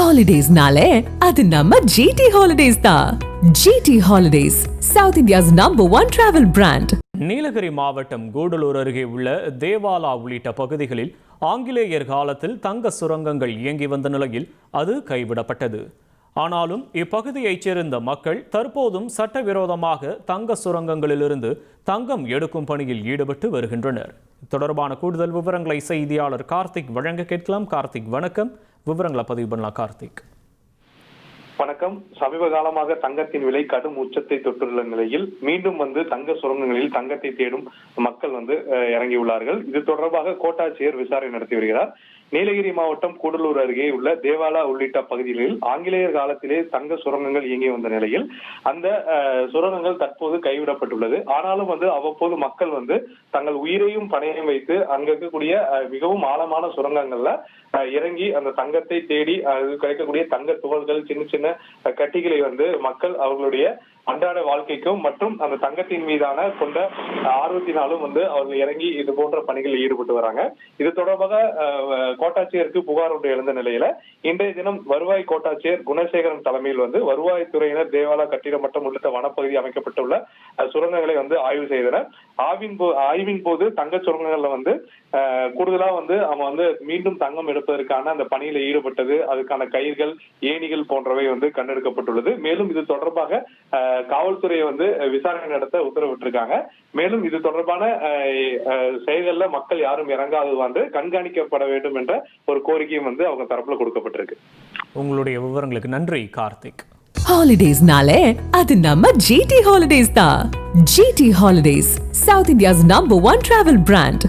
ஹாலிடேஸ்னாலே அது நம்ம ஜிடி ஹாலிடேஸ் தான். GT holidays, South India's #1 travel brand. Nilgiri மாவட்டம் கூடலூர் அருகே உள்ள தேவாலா உள்ளிட்ட பகுதிகளில் ஆங்கிலேயர் காலத்தில் தங்க சுரங்கங்கள் இயங்கி வந்த நிலையில் அது கைவிடப்பட்டது. ஆனாலும் இப்பகுதியைச் சேர்ந்த மக்கள் தற்போதும் சட்டவிரோதமாக தங்க சுரங்கங்களிலிருந்து தங்கம் எடுக்கும் பணியில் ஈடுபட்டு வருகின்றனர். தொடர்பான கூடுதல் விவரங்களை செய்தியாளர் கார்த்திக் வழங்க கேட்கலாம். கார்த்திக், வணக்கம். விவரங்களை பதிவு பண்ணலாம். கார்த்திக், வணக்கம். சமீப காலமாக தங்கத்தின் விலை கடும் உச்சத்தை தொட்டுள்ள நிலையில் மீண்டும் தங்க சுரங்கங்களில் தங்கத்தை தேடும் மக்கள் இறங்கியுள்ளார்கள். இது தொடர்பாக கோட்டாட்சியர் விசாரணை நடத்தி வருகிறார். நீலகிரி மாவட்டம் கூடலூர் அருகே உள்ள தேவாலா உள்ளிட்ட பகுதிகளில் ஆங்கிலேயர் காலத்திலே தங்க சுரங்கங்கள் இயங்கி வந்த நிலையில் அந்த சுரங்கங்கள் தற்போது கைவிடப்பட்டுள்ளது. ஆனாலும் அவ்வப்போது மக்கள் தங்கள் உயிரையும் பணையம் வைத்து அங்க இருக்கக்கூடிய மிகவும் ஆழமான சுரங்கங்கள்ல இறங்கி அந்த தங்கத்தை தேடி கிடைக்கக்கூடிய தங்க துகள்கள், சின்ன சின்ன கட்டிகளை மக்கள் அவர்களுடைய அன்றாட வாழ்க்கைக்கும் மற்றும் அந்த தங்கத்தின் மீதான கொண்ட ஆர்வத்தினாலும் அவர்கள் இறங்கி இது போன்ற பணிகளில் ஈடுபட்டு வராங்க. இது தொடர்பாக கோட்டாட்சியருக்கு புகார் ஒன்று எழுந்த நிலையில இன்றைய தினம் வருவாய் கோட்டாட்சியர் குணசேகரன் தலைமையில் வருவாய்த்துறையினர் தேவாலா கட்டிடம் மற்றும் உள்ளிட்ட வனப்பகுதி அமைக்கப்பட்டுள்ள சுரங்கங்களை ஆய்வு செய்தனர். ஆய்வின் போது தங்க சுரங்கங்கள்ல கூடுதலா அவங்க மீண்டும் தங்கம் எடுப்பதற்கான அந்த பணியில ஈடுபட்டது, அதுக்கான கயிர்கள், ஏணிகள் போன்றவை கண்டெடுக்கப்பட்டுள்ளது. மேலும் இது தொடர்பாக காவல்துறையை விசாரணை நடத்த உத்தரவிட்டிருக்காங்க. மேலும் இது தொடர்பான செயல்கள்ல மக்கள் யாரும் இறங்காது கண்காணிக்கப்பட வேண்டும் என்ற ஒரு கோரிக்கையும் அவங்க தரப்புல கொடுக்கப்பட்டிருக்கு. உங்களுடைய விவரங்களுக்கு நன்றி கார்த்திக். ஹாலிடேஸ்னாலே அது நம்ம ஜிடி ஹாலிடேஸ் தான். GT holidays, South India's #1 travel brand.